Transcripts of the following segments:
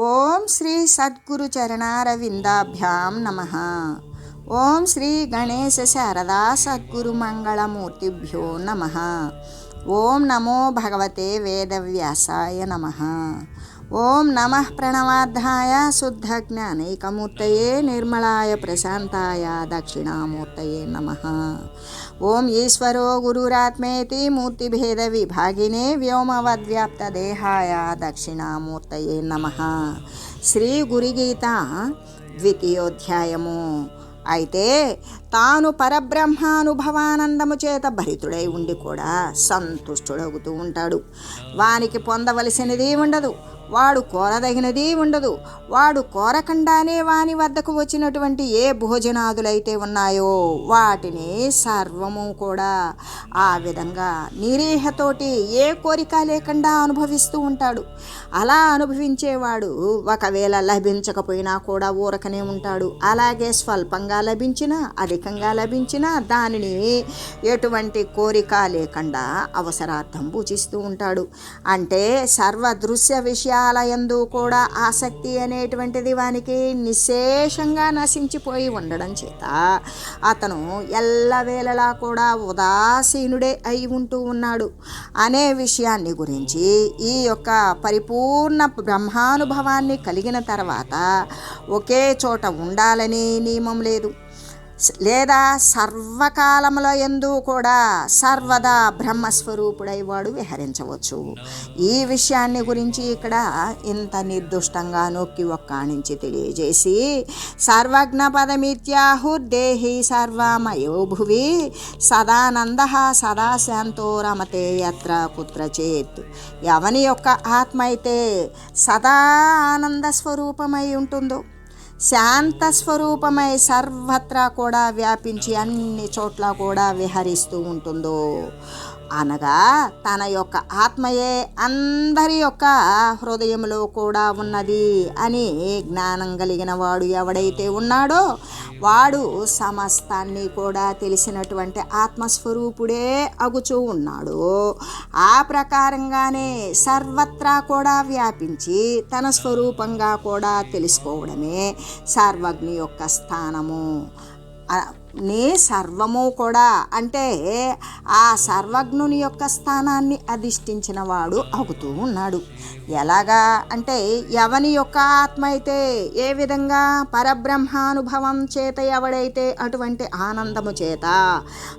ఓం శ్రీ సద్గురు చరణారవిందాభ్యాం నమః. ఓం శ్రీ గణేశ శారదా సద్గురు మంగళమూర్తిభ్యో నమః. ఓం నమో భగవతే వేదవ్యాసాయ నమః. ఓం నమః ప్రణవార్థాయ శుద్ధ జ్ఞానైకమూర్తయే నిర్మలాయ ప్రశాంతాయ దక్షిణామూర్తయే నమః. ఓం ఈశ్వరో గురురాత్మేతి మూర్తిభేద విభాగినే వ్యోమవద్వ్యాప్త దేహాయ దక్షిణామూర్తయే నమః. శ్రీ గురుగీత ద్వితీయోధ్యాయము. అయితే తాను పరబ్రహ్మానుభవానందము చేత భరితుడై ఉండి కూడా సంతుష్టుడవుతూ ఉంటాడు. వానికి పొందవలసినది ఉండదు, వాడు కోరదగినది ఉండదు. వాడు కోరకుండానే వాని వద్దకు వచ్చినటువంటి ఏ భోజనాదులైతే ఉన్నాయో వాటిని సర్వము కూడా ఆ విధంగా నిరీహతోటి ఏ కోరిక లేకుండా అనుభవిస్తూ ఉంటాడు. అలా అనుభవించేవాడు ఒకవేళ లభించకపోయినా కూడా ఊరకనే ఉంటాడు. అలాగే స్వల్పంగా లభించినా అధికంగా లభించినా దానిని ఎటువంటి కోరిక లేకుండా అవసరార్థం పూజిస్తూ ఉంటాడు. అంటే సర్వదృశ్య విషయాల యందు కూడా ఆసక్తి అనేటువంటిది వానికి నిశేషంగా నశించిపోయి ఉండడం చేత అతను ఎల్లవేళలా కూడా ఉదాసీనుడే అయి ఉంటూ ఉన్నాడు అనే విషయాన్ని గురించి ఈ యొక్క పరిపూర్ణ బ్రహ్మానుభవాన్ని కలిగిన తర్వాత ఒకే చోట ఉండాలని నియమం లేదు, లేదా సర్వకాలముల యందు కూడా సర్వదా బ్రహ్మస్వరూపుడై వాడు విహరించవచ్చు. ఈ విషయాన్ని గురించి ఇక్కడ ఇంత నిర్దుష్టంగా నొక్కి ఒక్కాణించి తెలియజేసి సర్వజ్ఞ పదమిత్యాహుర్దేహి సర్వమయో భువి సదానంద సదా శాంతో రమతే యత్ర కుత్రచేత్. ఎవని యొక్క ఆత్మ అయితే సదా ఆనంద స్వరూపమై ఉంటుందో, శాంత స్వరూపమై సర్వత్రా కూడా వ్యాపించి అన్ని చోట్ల కూడా విహరిస్తూ ఉంటుందో, అనగా తన యొక్క ఆత్మయే అందరి యొక్క హృదయంలో కూడా ఉన్నది అని జ్ఞానం కలిగిన వాడు ఎవడైతే ఉన్నాడో వాడు సమస్తాన్ని కూడా తెలిసినటువంటి ఆత్మస్వరూపుడే అగుచూ ఉన్నాడు. ఆ ప్రకారంగానే సర్వత్రా కూడా వ్యాపించి తన స్వరూపంగా కూడా తెలుసుకోవడమే సర్వజ్ఞ యొక్క స్థానము. నీ సర్వము కూడా అంటే ఆ సర్వజ్ఞుని యొక్క స్థానాన్ని అధిష్ఠించిన వాడు అవుతూ ఉన్నాడు. ఎలాగా అంటే ఎవని యొక్క ఆత్మ అయితే ఏ విధంగా పరబ్రహ్మానుభవం చేత ఎవడైతే అటువంటి ఆనందము చేత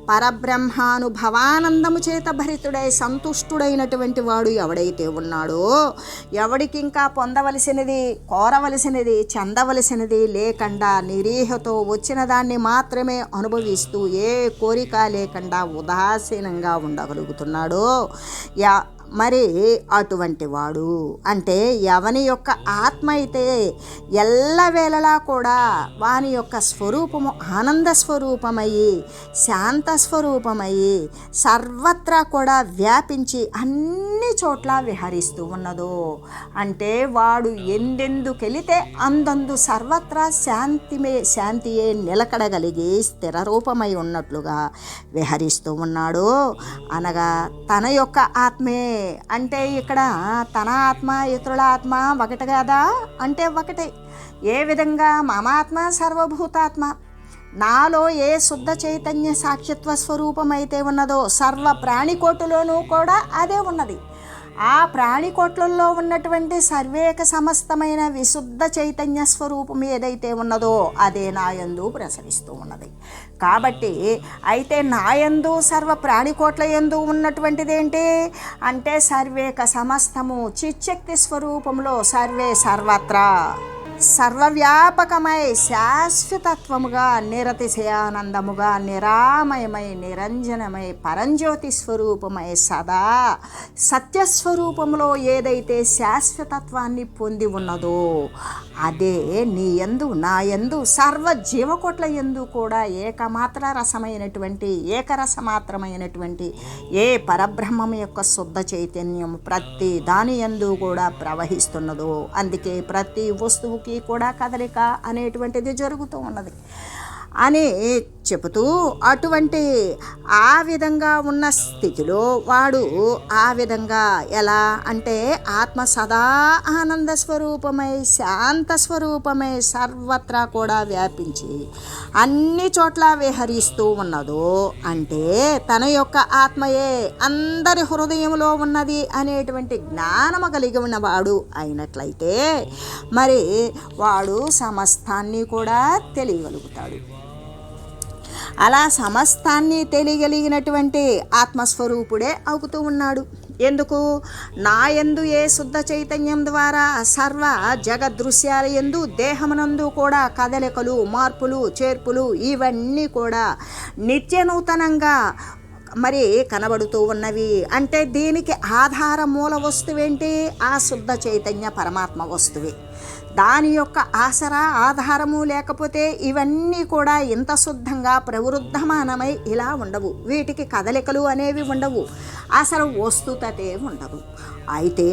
పరబ్రహ్మానుభవానందము చేత భరితుడై సంతుష్టుడైనటువంటి వాడు ఎవడైతే ఉన్నాడో, ఎవడికి ఇంకా పొందవలసినది కోరవలసినది చెందవలసినది లేకుండా నిరీహతో వచ్చిన దాన్ని మాత్రమే అనుభవిస్తూ ఏ కోరిక లేకుండా ఉదాసీనంగా ఉండగలుగుతున్నాడో మరి అటువంటి వాడు అంటే ఎవని యొక్క ఆత్మ అయితే ఎల్లవేళలా కూడా వాని యొక్క స్వరూపము ఆనంద స్వరూపమయ్యి శాంత స్వరూపమయ్యి సర్వత్రా కూడా వ్యాపించి అన్ని చోట్ల విహరిస్తూ ఉన్నదో, అంటే వాడు ఎందెందుకెళితే అందందు సర్వత్రా శాంతియే నిలకడగలిగి స్థిర రూపమై ఉన్నట్లుగా విహరిస్తూ ఉన్నాడు. అనగా తన యొక్క ఆత్మే అంటే ఇక్కడ తన ఆత్మ ఇతరుల ఆత్మ ఒకటి కదా అంటే ఒకటే. ఏ విధంగా మమాత్మ సర్వభూతాత్మ, నాలో ఏ శుద్ధ చైతన్య సాక్షిత్వ స్వరూపం అయితే ఉన్నదో సర్వ ప్రాణికోటులోనూ కూడా అదే ఉన్నది. ఆ ప్రాణికోట్లలో ఉన్నటువంటి సర్వేక సమస్తమైన విశుద్ధ చైతన్య స్వరూపం ఏదైతే ఉన్నదో అదే నాయందు ప్రసరిస్తూ ఉన్నది. కాబట్టి అయితే నాయందు సర్వ ప్రాణికోట్ల యందు ఉన్నటువంటిది ఏంటి అంటే సర్వేక సమస్తము చిచ్చక్తి స్వరూపంలో సర్వే సర్వత్రా సర్వవ్యాపకమై శాశ్వతత్వముగా నిరతిశయానందముగా నిరామయమై నిరంజనమై పరంజ్యోతి స్వరూపమై సదా సత్యస్వరూపంలో ఏదైతే శాశ్వతత్వాన్ని పొంది ఉన్నదో అదే నీ యందు నా యందు సర్వ జీవకోట్ల యందు కూడా ఏకమాత్ర రసమైనటువంటి ఏకరసమాత్రమైనటువంటి ఏ పరబ్రహ్మం యొక్క శుద్ధ చైతన్యం ప్రతి దాని యందు కూడా ప్రవహిస్తున్నదో, అందుకే ప్రతి వస్తువుకి కూడా కదలిక అనేటువంటిది జరుగుతూ ఉన్నది అని చెబుతూ అటువంటి ఆ విధంగా ఉన్న స్థితిలో వాడు ఆ విధంగా ఎలా అంటే ఆత్మ సదా ఆనంద స్వరూపమై శాంత స్వరూపమై సర్వత్రా కూడా వ్యాపించి అన్ని చోట్ల విహరిస్తూ ఉన్నదో అంటే తన యొక్క ఆత్మయే అందరి హృదయంలో ఉన్నది అనేటువంటి జ్ఞానము కలిగి ఉన్నవాడు అయినట్లయితే మరి వాడు సమస్తాన్ని కూడా తెలియగలుగుతాడు. అలా సమస్తాన్ని తెలియగలిగినటువంటి ఆత్మస్వరూపుడే అవుతూ ఉన్నాడు. ఎందుకు? నా యందు ఏ శుద్ధ చైతన్యం ద్వారా సర్వ జగదృశ్యాల యందు దేహమునందు కూడా కదలికలు, మార్పులు, చేర్పులు ఇవన్నీ కూడా నిత్య నూతనంగా మరి కనబడుతూ ఉన్నవి. అంటే దీనికి ఆధార మూల వస్తువేంటి? ఆ శుద్ధ చైతన్య పరమాత్మ వస్తువే. దాని యొక్క ఆసరా ఆధారము లేకపోతే ఇవన్నీ కూడా ఇంత శుద్ధంగా ప్రవృద్ధమానమై ఇలా ఉండవు. వీటికి కదలికలు అనేవి ఉండవు, అసలు వస్తుతతే ఉండదు. అయితే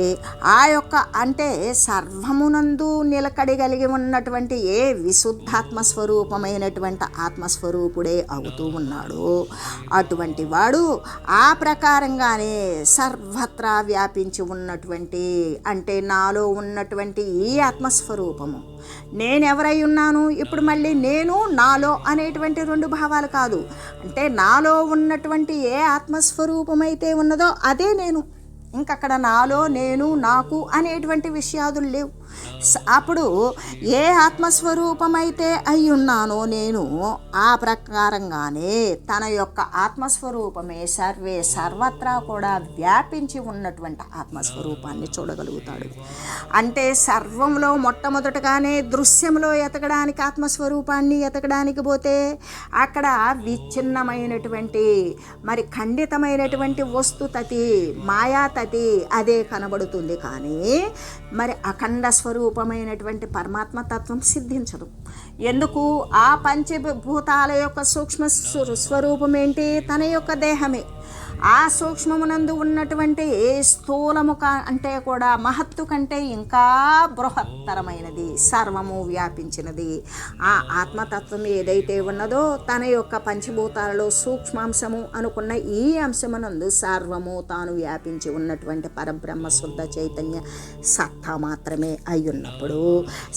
ఆ యొక్క అంటే సర్వమునందు నిలకడగలిగి ఉన్నటువంటి ఏ విశుద్ధాత్మస్వరూపమైనటువంటి ఆత్మస్వరూపుడే అవుతూ ఉన్నాడు అటువంటి వాడు ఆ ప్రకారంగానే సర్వత్రా వ్యాపించి ఉన్నటువంటి అంటే నాలో ఉన్నటువంటి ఈ ఆత్మస్వరూపము నేనెవరై ఉన్నాను. ఇప్పుడు మళ్ళీ నేను నాలో అనేటువంటి రెండు భావాలు కాదు. అంటే నాలో ఉన్నటువంటి ఏ ఆత్మస్వరూపమైతే ఉన్నదో అదే నేను. ఇంకక్కడ నాలో నేను నాకు అనేటువంటి విషయాదులు లేవు. అప్పుడు ఏ ఆత్మస్వరూపమైతే అయి ఉన్నానో నేను ఆ ప్రకారంగానే తన యొక్క ఆత్మస్వరూపమే సర్వత్రా కూడా వ్యాపించి ఉన్నటువంటి ఆత్మస్వరూపాన్ని చూడగలుగుతాడు. అంటే సర్వంలో మొట్టమొదటగానే దృశ్యంలో ఎతకడానికి ఆత్మస్వరూపాన్ని ఎతకడానికి పోతే అక్కడ విచ్ఛిన్నమైనటువంటి మరి ఖండితమైనటువంటి వస్తుతతి మాయాతతి అదే కనబడుతుంది. కానీ మరి అఖండ స్వరూపమైనటువంటి పరమాత్మ తత్వం సిద్ధించదు. ఎందుకు? ఆ పంచభూతాల యొక్క సూక్ష్మ స్వరూపం ఏంటి? తన యొక్క దేహమే. ఆ సూక్ష్మమునందు ఉన్నటువంటి స్థూలము అంటే కూడా మహత్తు కంటే ఇంకా బృహత్తరమైనది, సర్వము వ్యాపించినది ఆ ఆత్మతత్వం ఏదైతే ఉన్నదో తన యొక్క పంచభూతాలలో సూక్ష్మాంశము అనుకున్న ఈ అంశమునందు సర్వము తాను వ్యాపించి ఉన్నటువంటి పరబ్రహ్మ శుద్ధ చైతన్య సత్తా మాత్రమే అయ్యున్నప్పుడు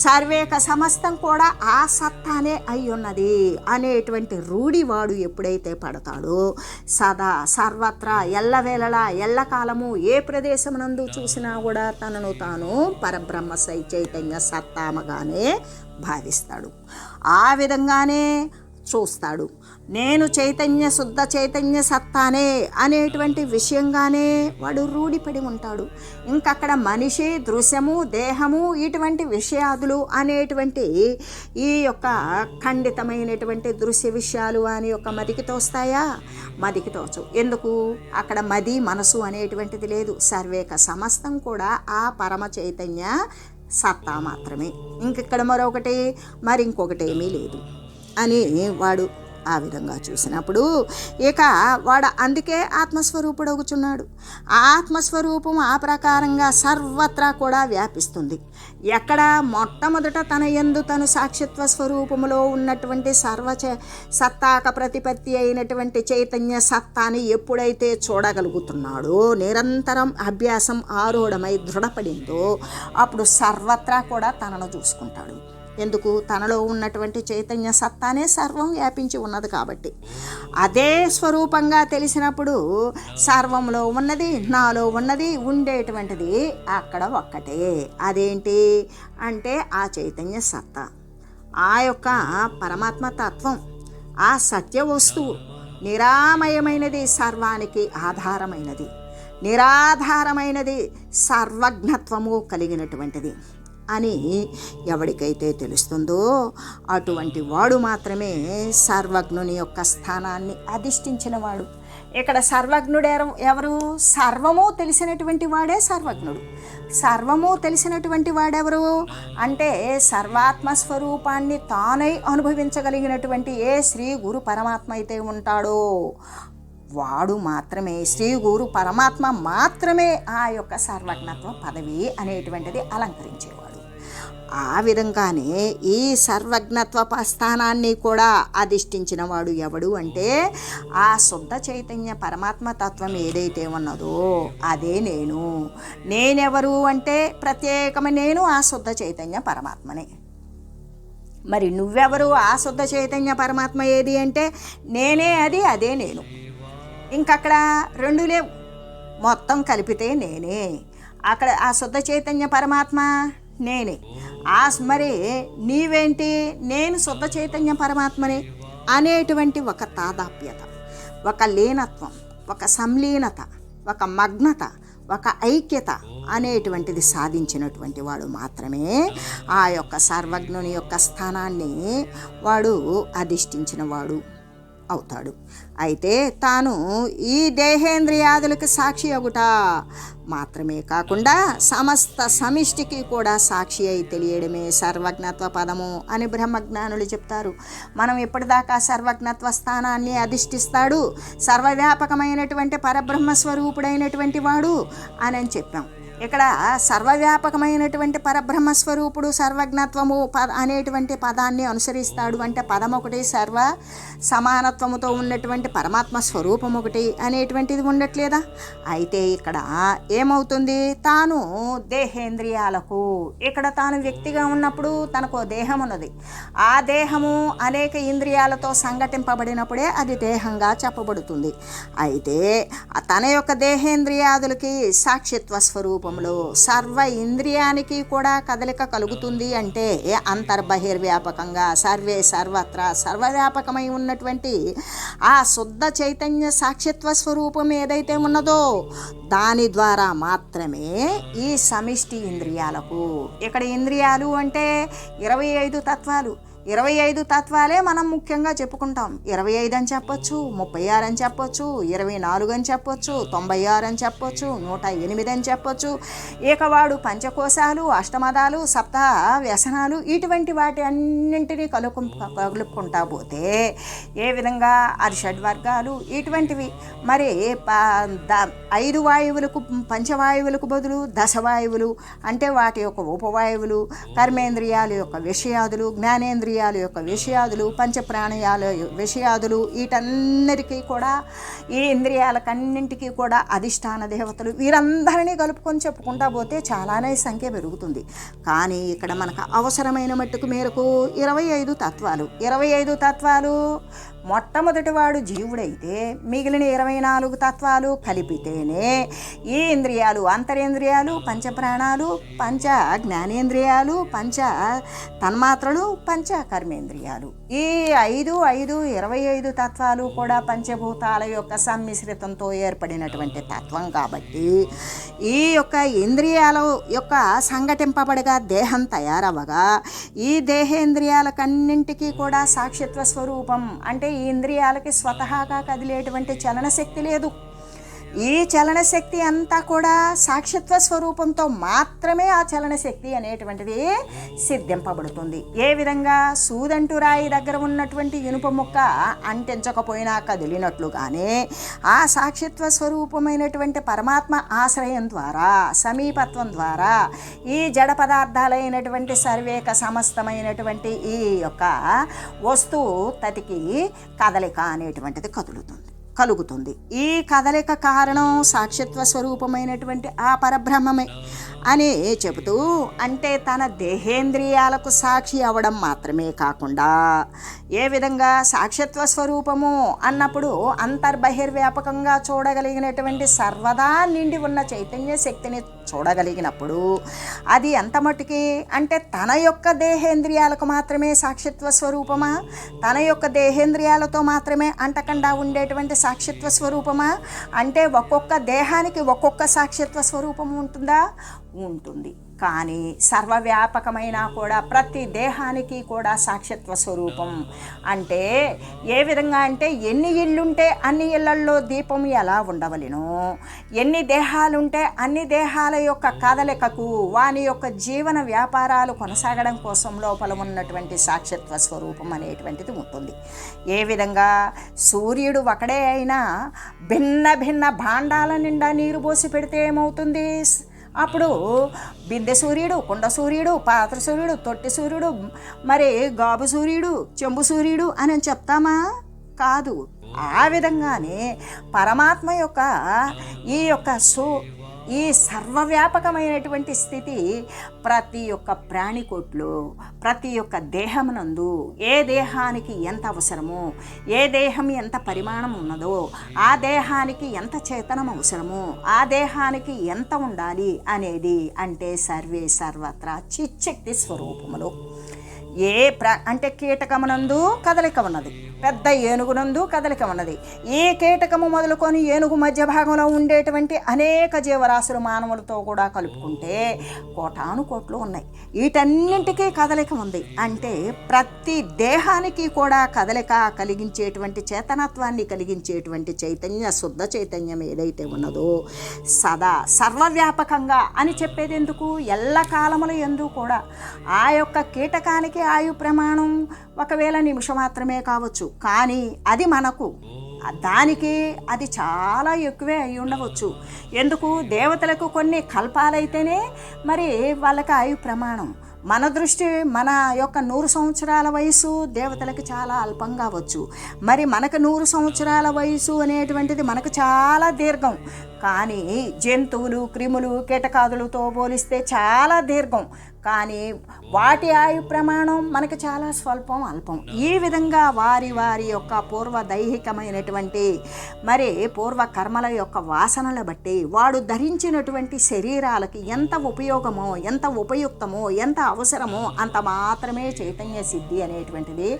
సర్వేక సమస్తం కూడా ఆ సత్తానే అయ్యున్నది అనేటువంటి రూఢివాడు ఎప్పుడైతే పడతాడో సదా సర్వత్రా ఎల్లవేళలా ఎల్లకాలము ఏ ప్రదేశమునందు చూసినా కూడా తనను తాను పరబ్రహ్మ చైతన్య సత్తామగానే భావిస్తాడు. ఆ విధంగానే చూస్తాడు. నేను చైతన్య శుద్ధ చైతన్య సత్తానే అనేటువంటి విషయంగానే వాడు రూఢిపడి ఉంటాడు. ఇంకక్కడ మనిషి, దృశ్యము, దేహము ఇటువంటి విషయాదులు అనేటువంటి ఈ యొక్క ఖండితమైనటువంటి దృశ్య విషయాలు అని యొక్క మదికి తోస్తాయా? మదికి తోచు. ఎందుకు? అక్కడ మది మనసు అనేటువంటిది లేదు. సర్వేక సమస్తం కూడా ఆ పరమ చైతన్య సత్తా మాత్రమే. ఇంకెక్కడ మరొకటి మరి ఇంకొకటి ఏమీ లేదు అని వాడు ఆ విధంగా చూసినప్పుడు ఇక వాడు అందుకే ఆత్మస్వరూపుడు అవుతున్నాడు. ఆ ఆత్మస్వరూపం ఆ ప్రకారంగా సర్వత్రా కూడా వ్యాపిస్తుంది. ఎక్కడ? మొట్టమొదట తన యందు తను సాక్షిత్వ స్వరూపములో ఉన్నటువంటి సత్తాక ప్రతిపత్తి అయినటువంటి చైతన్య సత్తాని ఎప్పుడైతే చూడగలుగుతున్నాడో, నిరంతరం అభ్యాసం ఆరూఢమై దృఢపడిందో అప్పుడు సర్వత్రా కూడా తనను చూసుకుంటాడు. ఎందుకు? తనలో ఉన్నటువంటి చైతన్య సత్తానే సర్వం వ్యాపించి ఉన్నది కాబట్టి. అదే స్వరూపంగా తెలిసినప్పుడు సర్వంలో ఉన్నది నాలో ఉన్నది ఉండేటువంటిది అక్కడ ఒక్కటే. అదేంటి అంటే ఆ చైతన్య సత్తా, ఆ యొక్క పరమాత్మ తత్వం, ఆ సత్య వస్తువు నిరామయమైనది, సర్వానికి ఆధారమైనది, నిరాధారమైనది, సర్వజ్ఞత్వము కలిగినటువంటిది అని ఎవరికైతే తెలుస్తుందో అటువంటి వాడు మాత్రమే సర్వజ్ఞుని యొక్క స్థానాన్ని అధిష్ఠించినవాడు. ఇక్కడ సర్వజ్ఞుడు ఎవరు? సర్వము తెలిసినటువంటి వాడే సర్వజ్ఞుడు. సర్వము తెలిసినటువంటి వాడెవరు అంటే సర్వాత్మస్వరూపాన్ని తానై అనుభవించగలిగినటువంటి ఏ శ్రీ గురు పరమాత్మ అయితే ఉంటాడో వాడు మాత్రమే, శ్రీ గురు పరమాత్మ మాత్రమే ఆ యొక్క సర్వజ్ఞత్వ పదవి అనేటువంటిది అలంకరించేవాడు. ఆ విధంగానే ఈ సర్వజ్ఞత్వ స్థానాన్ని కూడా అధిష్ఠించిన వాడు ఎవడు అంటే ఆ శుద్ధ చైతన్య పరమాత్మ తత్వం ఏదైతే ఉన్నదో అదే నేనెవరు అంటే ప్రత్యేకమైన నేను ఆ శుద్ధ చైతన్య పరమాత్మనే. మరి నువ్వెవరు? ఆ శుద్ధ చైతన్య పరమాత్మ ఏది అంటే నేనే అది, అదే నేను. ఇంకక్కడ రెండు లేవు, మొత్తం కలిపితే నేనే. అక్కడ ఆ శుద్ధ చైతన్య పరమాత్మ నేనే. మరి నీవేంటి? నేను శుద్ధ చైతన్య పరమాత్మనే అనేటువంటి ఒక తాదాప్యత, ఒక లీనత్వం, ఒక సంలీనత, ఒక మగ్నత, ఒక ఐక్యత అనేటువంటిది సాధించినటువంటి వాడు మాత్రమే ఆ యొక్క సర్వజ్ఞుని యొక్క స్థానాన్ని వాడు అధిష్ఠించిన వాడు అవుతాడు. అయితే తాను ఈ దేహేంద్రియాదులకు సాక్షి అగుట మాత్రమే కాకుండా సమస్త సమిష్టికి కూడా సాక్షి అయి తెలియడమే సర్వజ్ఞత్వ పదము అని బ్రహ్మజ్ఞానులు చెప్తారు. మనం ఇప్పటిదాకా సర్వజ్ఞత్వ స్థానాన్ని అధిష్ఠిస్తాడు, సర్వవ్యాపకమైనటువంటి పరబ్రహ్మస్వరూపుడైనటువంటి వాడు అని చెప్పాం. ఇక్కడ సర్వవ్యాపకమైనటువంటి పరబ్రహ్మస్వరూపుడు సర్వజ్ఞత్వము అనేటువంటి పదాన్ని అనుసరిస్తాడు. అంటే పదం ఒకటి, సర్వ సమానత్వముతో ఉన్నటువంటి పరమాత్మ స్వరూపం ఒకటి అనేటువంటిది ఉండట్లేదా? అయితే ఇక్కడ ఏమవుతుంది? తాను దేహేంద్రియాలకు, ఇక్కడ తాను వ్యక్తిగా ఉన్నప్పుడు తనకు దేహం ఉన్నది. ఆ దేహము అనేక ఇంద్రియాలతో సంఘటింపబడినప్పుడే అది దేహంగా చెప్పబడుతుంది. అయితే తన యొక్క దేహేంద్రియాదులకి సాక్షిత్వ స్వరూపం సర్వ ఇంద్రియానికి కూడా కదలిక కలుగుతుంది. అంటే అంతర్బహిర్వ్యాపకంగా సర్వే సర్వత్రా సర్వవ్యాపకమై ఉన్నటువంటి ఆ శుద్ధ చైతన్య సాక్షిత్వ స్వరూపం ఏదైతే ఉన్నదో దాని ద్వారా మాత్రమే ఈ సమిష్టి ఇంద్రియాలకు, ఇక్కడ ఇంద్రియాలు అంటే 25 తత్వాలు, 25 తత్వాలే మనం ముఖ్యంగా చెప్పుకుంటాం. 25 అని చెప్పొచ్చు, 36 అని చెప్పొచ్చు, 24 అని చెప్పొచ్చు, 96 అని చెప్పొచ్చు, 108 అని చెప్పొచ్చు. ఇక వాడు పంచకోశాలు, అష్టమదాలు, సప్త వ్యసనాలు ఇటువంటి వాటి అన్నింటినీ కలుపుకుంటా పోతే ఏ విధంగా అరిషడ్వర్గాలు ఇటువంటివి. మరి 5 వాయువులకు, పంచవాయువులకు బదులు దశవాయువులు అంటే వాటి యొక్క ఉపవాయువులు, కర్మేంద్రియాల యొక్క విషయాదులు, జ్ఞానేంద్రియాల యొక్క విషయాదులు, పంచప్రాణయాల విషయాదులు, వీటన్నిటికీ కూడా ఈ ఇంద్రియాలకన్నింటికీ కూడా అధిష్టాన దేవతలు, వీరందరినీ కలుపుకొని చెప్పుకుంటా పోతే చాలానే సంఖ్య పెరుగుతుంది. కానీ ఇక్కడ మనకు అవసరమైన మట్టుకు మేరకు 25 తత్వాలు. 25 తత్వాలు మొట్టమొదటి వాడు జీవుడైతే మిగిలిన 24 తత్వాలు కలిపితేనే ఈ ఇంద్రియాలు, అంతరేంద్రియాలు, పంచప్రాణాలు, పంచ జ్ఞానేంద్రియాలు, పంచ తన్మాత్రలు, పంచ కర్మేంద్రియాలు, ఈ 25 తత్వాలు కూడా పంచభూతాల యొక్క సమ్మిశ్రితంతో ఏర్పడినటువంటి తత్వం. కాబట్టి ఈ యొక్క ఇంద్రియాల యొక్క సంఘటింపబడగా దేహం తయారవగా ఈ దేహేంద్రియాలకన్నింటికీ కూడా సాక్షిత్వ స్వరూపం అంటే ఈ ఇంద్రియాలకి స్వతహాగా కదిలేటువంటి చలనశక్తి లేదు. ఈ చలనశక్తి అంతా కూడా సాక్షిత్వ స్వరూపంతో మాత్రమే ఆ చలనశక్తి అనేటువంటిది సిద్ధింపబడుతుంది. ఏ విధంగా సూదంటు రాయి దగ్గర ఉన్నటువంటి ఇనుప ముక్క అంటించకపోయినా కదిలినట్లుగానే ఆ సాక్షిత్వ స్వరూపమైనటువంటి పరమాత్మ ఆశ్రయం ద్వారా, సమీపత్వం ద్వారా ఈ జడ పదార్థాలైనటువంటి సర్వేక సమస్తమైనటువంటి ఈ యొక్క వస్తువు తటికి కదలిక అనేటువంటిది కలుగుతుంది. ఈ కదలిక కారణం సాక్షిత్వ స్వరూపమైనటువంటి ఆ పరబ్రహ్మమే అని చెబుతూ, అంటే తన దేహేంద్రియాలకు సాక్షి అవడం మాత్రమే కాకుండా ఏ విధంగా సాక్షిత్వ స్వరూపము అన్నప్పుడు అంతర్బహిర్వ్యాపకంగా చూడగలిగినటువంటి సర్వదా నిండి ఉన్న చైతన్య శక్తిని చూడగలిగినప్పుడు అది ఎంత మట్టుకి అంటే తన యొక్క దేహేంద్రియాలకు మాత్రమే సాక్షిత్వ స్వరూపమా, తన యొక్క దేహేంద్రియాలతో మాత్రమే అంటకుండా ఉండేటువంటి సాక్షిత్వ స్వరూపమా, అంటే ఒక్కొక్క దేహానికి ఒక్కొక్క సాక్షిత్వ స్వరూపము ఉంటుందా? ఉంటుంది. కానీ సర్వవ్యాపకమైన కూడా ప్రతి దేహానికి కూడా సాక్షిత్వ స్వరూపం అంటే ఏ విధంగా అంటే ఎన్ని ఇళ్ళుంటే అన్ని ఇళ్లల్లో దీపం ఎలా ఉండవలెనో, ఎన్ని దేహాలుంటే అన్ని దేహాల యొక్క కదలికకు వాని యొక్క జీవన వ్యాపారాలు కొనసాగడం కోసం లోపల ఉన్నటువంటి సాక్షిత్వ స్వరూపం అనేటువంటిది ఉంటుంది. ఏ విధంగా సూర్యుడు ఒకడే అయినా భిన్న భిన్న భాండాల నిండా నీరు పోసి పెడితే ఏమవుతుంది? అప్పుడు బిందె సూర్యుడు, కుండ సూర్యుడు, పాత్ర సూర్యుడు, తొట్టి సూర్యుడు, మరి గాబు సూర్యుడు, చెంబు సూర్యుడు అని చెప్తామా? కాదు. ఆ విధంగానే పరమాత్మ యొక్క ఈ యొక్క ఈ సర్వవ్యాపకమైనటువంటి స్థితి ప్రతి ఒక్క ప్రాణికోట్లో, ప్రతి ఒక్క దేహమునందు ఏ దేహానికి ఎంత అవసరమో, ఏ దేహం ఎంత పరిమాణం ఉన్నదో, ఆ దేహానికి ఎంత చేతనం అవసరమో, ఆ దేహానికి ఎంత ఉండాలి అనేది అంటే సర్వే సర్వత్రా చిచ్చక్తి స్వరూపములు అంటే కీటకమునందు కదలిక ఉన్నది, పెద్ద ఏనుగునందు కదలిక ఉన్నది. ఈ కీటకము మొదలుకొని ఏనుగు మధ్య భాగంలో ఉండేటువంటి అనేక జీవరాశులు మానవులతో కూడా కలుపుకుంటే కోటాను కోట్లు ఉన్నాయి. వీటన్నింటికీ కదలిక ఉంది. అంటే ప్రతి దేహానికి కూడా కదలిక కలిగించేటువంటి, చేతనత్వాన్ని కలిగించేటువంటి చైతన్య, శుద్ధ చైతన్యం ఏదైతే ఉన్నదో సదా సర్వవ్యాపకంగా అని చెప్పేది ఎందుకు? ఎల్లకాలముల యందు కూడా ఆ యొక్క కీటకానికి ఆయు ప్రమాణం ఒకవేళ నిమిషం మాత్రమే కావచ్చు, కానీ అది మనకు దానికి అది చాలా ఎక్కువే అయి ఉండవచ్చు. ఎందుకు? దేవతలకు కొన్ని కల్పాలైతేనే మరి వాళ్ళకి ఆయు ప్రమాణం. మన దృష్టి మన యొక్క 100 సంవత్సరాల వయసు దేవతలకి చాలా అల్పం కావచ్చు. మరి మనకు 100 సంవత్సరాల వయసు అనేటువంటిది మనకు చాలా దీర్ఘం. కానీ జంతువులు, క్రిములు, కీటకాదులతో పోలిస్తే చాలా దీర్ఘం. కానీ వాటి ఆయు ప్రమాణం మనకు చాలా స్వల్పం, అల్పం. ఈ విధంగా వారి వారి యొక్క పూర్వ దైహికమైనటువంటి మరి పూర్వ కర్మల యొక్క వాసనల బట్టి వాడు ధరించినటువంటి శరీరాలకి ఎంత ఉపయోగమో, ఎంత ఉపయుక్తమో, ఎంత అవసరమో అంత మాత్రమే చైతన్య సిద్ధి అనేటువంటిది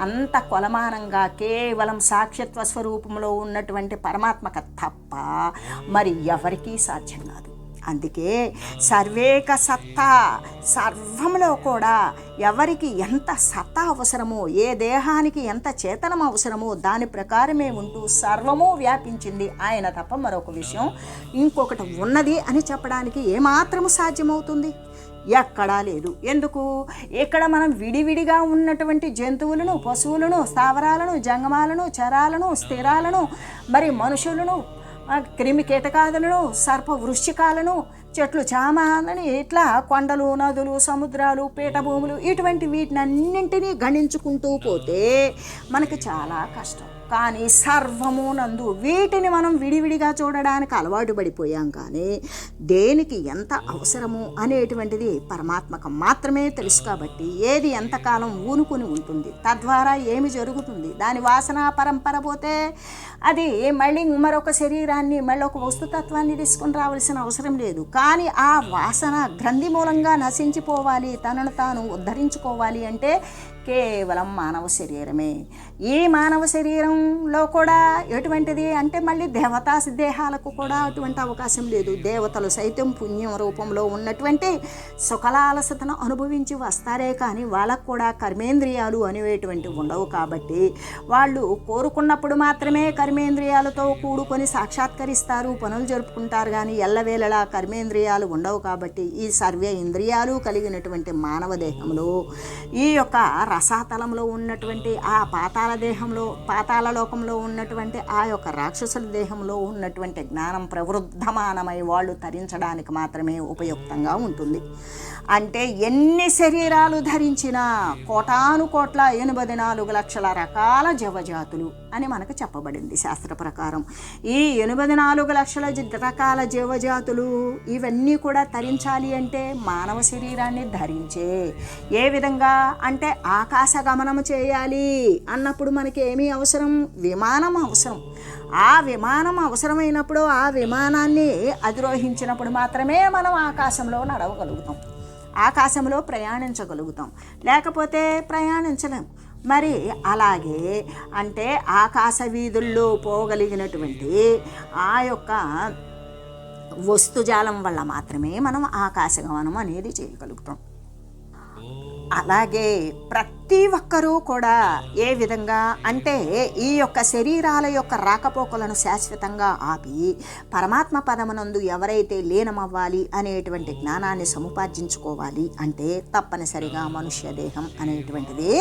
అంత కొలమానంగా కేవలం సాక్షిత్వ స్వరూపంలో ఉన్నటువంటి పరమాత్మక తప్ప మరి ఎవరికీ సాధ్యం కాదు. అందుకే సర్వేక సత్తా, సర్వంలో కూడా ఎవరికి ఎంత సత్తా అవసరమో, ఏ దేహానికి ఎంత చేతనం అవసరమో దాని ప్రకారమే ఉంటూ సర్వము వ్యాపించింది ఆయన తప్ప మరొక విషయం ఇంకొకటి ఉన్నది అని చెప్పడానికి ఏమాత్రము సాధ్యమవుతుంది? ఎక్కడా లేదు. ఎందుకు? ఇక్కడ మనం విడివిడిగా ఉన్నటువంటి జంతువులను, పశువులను, స్థావరాలను, జంగమాలను, చరాలను, స్థిరాలను, మరి మనుషులను, క్రిమి కీటకాదులను, సర్ప వృశ్చికాలను, చెట్లు చామాలని, ఇట్లా కొండలు, నదులు, సముద్రాలు, పీఠభూములు, ఇటువంటి వీటినన్నింటినీ గణించుకుంటూ పోతే మనకి చాలా కష్టం. కానీ సర్వము నందు వీటిని మనం విడివిడిగా చూడడానికి అలవాటు పడిపోయాం. కానీ దేనికి ఎంత అవసరము అనేటువంటిది పరమాత్మకు మాత్రమే తెలుసు. కాబట్టి ఏది ఎంతకాలం ఊనుకొని ఉంటుంది, తద్వారా ఏమి జరుగుతుంది, దాని వాసన పరంపర పోతే అది మళ్ళీ మరొక శరీరాన్ని, మళ్ళీ ఒక వస్తుతత్వాన్ని తీసుకొని రావాల్సిన అవసరం లేదు. కానీ ఆ వాసన గ్రంథి మూలంగా నశించిపోవాలి, తనను తాను ఉద్ధరించుకోవాలి అంటే కేవలం మానవ శరీరమే. ఈ మానవ శరీరంలో కూడా ఎటువంటిది అంటే మళ్ళీ దేవతా దేహాలకు కూడా అటువంటి అవకాశం లేదు. దేవతలు సైతం పుణ్యం రూపంలో ఉన్నటువంటి సుఖలాలసతను అనుభవించి వస్తారే కానీ వాళ్ళకు కూడా కర్మేంద్రియాలు అనేటువంటివి ఉండవు. కాబట్టి వాళ్ళు కోరుకున్నప్పుడు మాత్రమే కర్మేంద్రియాలతో కూడుకొని సాక్షాత్కరిస్తారు, పనులు జరుపుకుంటారు. కానీ ఎల్లవేళలా కర్మేంద్రియాలు ఉండవు. కాబట్టి ఈ సర్వ ఇంద్రియాలు కలిగినటువంటి మానవ దేహంలో ఈ యొక్క రసాతలంలో ఉన్నటువంటి ఆ పాతాళ లోకంలో ఉన్నటువంటి ఆ యొక్క రాక్షసుల దేహంలో ఉన్నటువంటి జ్ఞానం ప్రవృద్ధమానమై వాళ్ళు తరించడానికి మాత్రమే ఉపయుక్తంగా ఉంటుంది. అంటే ఎన్ని శరీరాలు ధరించినా కోటాను కోట్ల 84 లక్షల రకాల జీవజాతులు అని మనకు చెప్పబడింది శాస్త్ర ప్రకారం. ఈ 84 లక్షల రకాల జీవజాతులు ఇవన్నీ కూడా తరించాలి అంటే మానవ శరీరాన్ని ధరించే. ఏ విధంగా అంటే ఆకాశ గమనం చేయాలి అన్నప్పుడు మనకి ఏమీ అవసరం? విమానం అవసరం. ఆ విమానం అవసరమైనప్పుడు ఆ విమానాన్ని అధిరోహించినప్పుడు మాత్రమే మనం ఆకాశంలో నడవగలుగుతాం, ఆకాశంలో ప్రయాణించగలుగుతాం, లేకపోతే ప్రయాణించలేం. మరి అలాగే అంటే ఆకాశ వీధుల్లో పోగలిగినటువంటి ఆ యొక్క వస్తుజాలం వల్ల మాత్రమే మనం ఆకాశగమనం అనేది చేయగలుగుతాం. అలాగే ప్రతి ఒక్కరూ కూడా ఏ విధంగా అంటే ఈ యొక్క శరీరాల యొక్క రాకపోకలను శాశ్వతంగా ఆపి పరమాత్మ పదమునందు ఎవరైతే లీనమవ్వాలి అనేటువంటి జ్ఞానాన్ని సముపార్జించుకోవాలి అంటే తప్పనిసరిగా మనుష్య దేహం అనేటువంటిది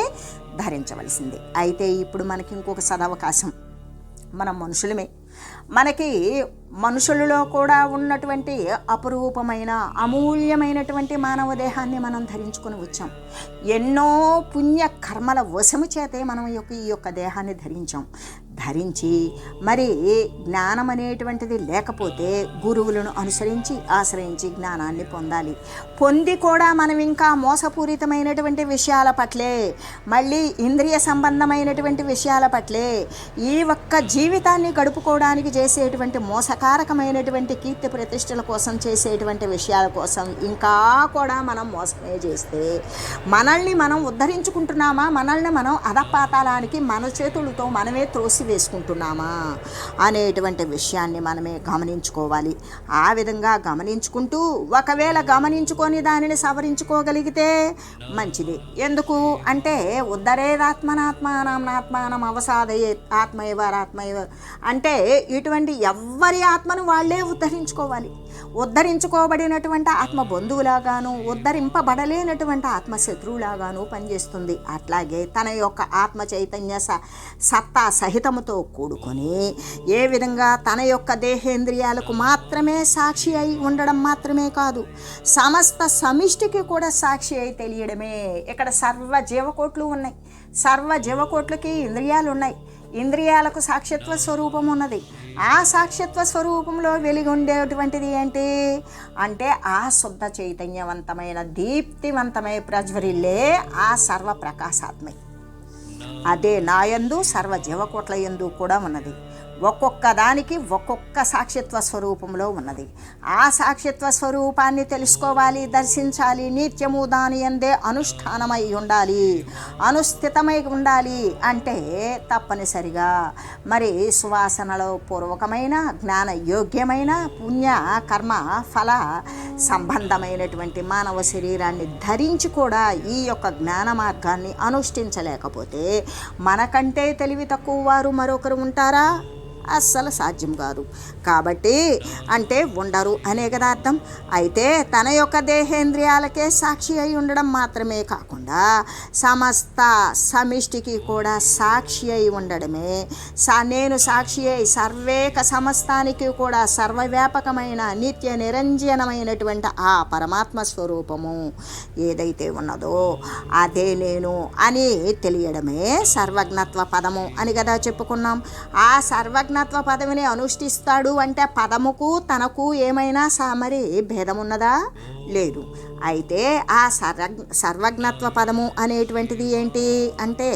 ధరించవలసిందే. అయితే ఇప్పుడు మనకి ఇంకొక సదవకాశం, మనం మనుషులమే, మనకి మనుషులలో కూడా ఉన్నటువంటి అపురూపమైన అమూల్యమైనటువంటి మానవ దేహాన్ని మనం ధరించుకొని వచ్చాం. ఎన్నో పుణ్య కర్మల వశము చేతే మనం ఈ యొక్క దేహాన్ని ధరించి మరి జ్ఞానం అనేటువంటిది లేకపోతే గురువులను అనుసరించి ఆశ్రయించి జ్ఞానాన్ని పొంది కూడా మనం ఇంకా మోసపూరితమైనటువంటి విషయాల పట్లే, మళ్ళీ ఇంద్రియ సంబంధమైనటువంటి విషయాల పట్లే, ఈ ఒక్క జీవితాన్ని గడుపుకోవడానికి చేసేటువంటి మోసకారకమైనటువంటి కీర్తి ప్రతిష్టల కోసం చేసేటువంటి విషయాల కోసం ఇంకా కూడా మనం మోసమే చేస్తే మనల్ని మనం ఉద్ధరించుకుంటున్నామా, మనల్ని మనం అధపాతాళానికి మన చేతులతో మనమే వేసుకుంటున్నామా అనేటువంటి విషయాన్ని మనమే గమనించుకోవాలి. ఆ విధంగా గమనించుకుంటూ ఒకవేళ గమనించుకొని దానిని సవరించుకోగలిగితే మంచిది. ఎందుకు అంటే ఉద్ధరేదాత్మనాత్మానం అవసాదయే ఆత్మైవారాత్మైవ అంటే ఇటువంటి ఎవ్వరి ఆత్మను వాళ్ళే ఉద్ధరించుకోబడినటువంటి ఆత్మ బంధువులాగాను ఉద్ధరింపబడలేనటువంటి ఆత్మ శత్రువులాగాను పనిచేస్తుంది. అట్లాగే తన యొక్క ఆత్మ చైతన్య సత్తా సహితముతో కూడుకొని ఏ విధంగా తన యొక్క దేహేంద్రియాలకు మాత్రమే సాక్షి అయి ఉండడం మాత్రమే కాదు, సమస్త సమిష్టికి కూడా సాక్షి అయి తెలియడమే. ఇక్కడ సర్వ జీవకోట్లు ఉన్నాయి, సర్వ జీవకోట్లకి ఇంద్రియాలు ఉన్నాయి, ఇంద్రియాలకు సాక్షిత్వ స్వరూపం ఉన్నది. ఆ సాక్షిత్వ స్వరూపంలో వెలిగి ఉండేటువంటిది ఏంటి అంటే ఆ శుద్ధ చైతన్యవంతమైన దీప్తివంతమై ప్రజ్వరిల్లే ఆ సర్వ ప్రకాశాత్మై. అదే నాయందు సర్వ జీవకోట్ల యందు కూడా ఉన్నది. ఒక్కొక్క దానికి ఒక్కొక్క సాక్షిత్వ స్వరూపంలో ఉన్నది. ఆ సాక్షిత్వ స్వరూపాన్ని తెలుసుకోవాలి, దర్శించాలి. నిత్యము దాని యందే అనుష్ఠానమై ఉండాలి, అనుస్థితమై ఉండాలి. అంటే తప్పనిసరిగా మరి సువాసనలో పూర్వకమైన జ్ఞాన యోగ్యమైన పుణ్య కర్మ ఫల సంబంధమైనటువంటి మానవ శరీరాన్ని ధరించి కూడా ఈ యొక్క జ్ఞాన మార్గాన్ని అనుష్ఠించలేకపోతే మనకంటే తెలివి తక్కువ వారు మరొకరు ఉంటారా? అస్సలు సాధ్యం కాదు. కాబట్టి అంటే ఉండరు అనే కదా అర్థం. అయితే తన యొక్క దేహేంద్రియాలకే సాక్షి అయి ఉండడం మాత్రమే కాకుండా సమస్త సమిష్టికి కూడా సాక్షి అయి ఉండడమే నేను సాక్షి అయి సర్వేక సమస్తానికి కూడా సర్వవ్యాపకమైన నిత్య నిరంజనమైనటువంటి ఆ పరమాత్మ స్వరూపము ఏదైతే ఉన్నదో అదే నేను అని తెలియడమే సర్వజ్ఞత్వ పదము అని కదా చెప్పుకున్నాం. ఆ సర్వజ్ఞత్వ పదవిని అనుష్ఠిస్తాడు అంటే పదముకు తనకు ఏమైనా మరి భేదం ఉన్నదా? లేదు. అయితే ఆ సర్వజ్ఞత్వ పదము అనేటువంటిది ఏంటి అంటే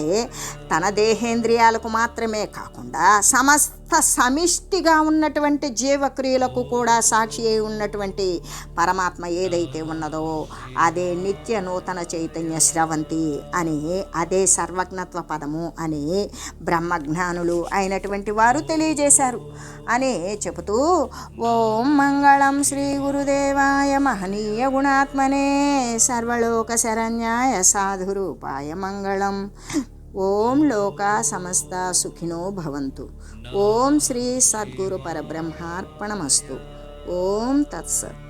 తన దేహేంద్రియాలకు మాత్రమే కాకుండా సమస్త సమిష్టిగా ఉన్నటువంటి జీవక్రియలకు కూడా సాక్షి అయి ఉన్నటువంటి పరమాత్మ ఏదైతే ఉన్నదో అదే నిత్య నూతన చైతన్య స్రవంతి అని అదే సర్వజ్ఞత్వ పదము అని బ్రహ్మజ్ఞానులు అయినటువంటి వారు తెలియజేశారు అని చెబుతూ ఓం మంగళం శ్రీ గురుదేవాయ మహనీయ గుణాత్మనే సర్వలోక శరణ్యాయ సాధురూపాయ మంగళం. ఓం లోకా సమస్త సుఖినో భవంతు. ఓం శ్రీ సద్గురు పరబ్రహ్మార్పణమస్తు. ఓం తత్సత్.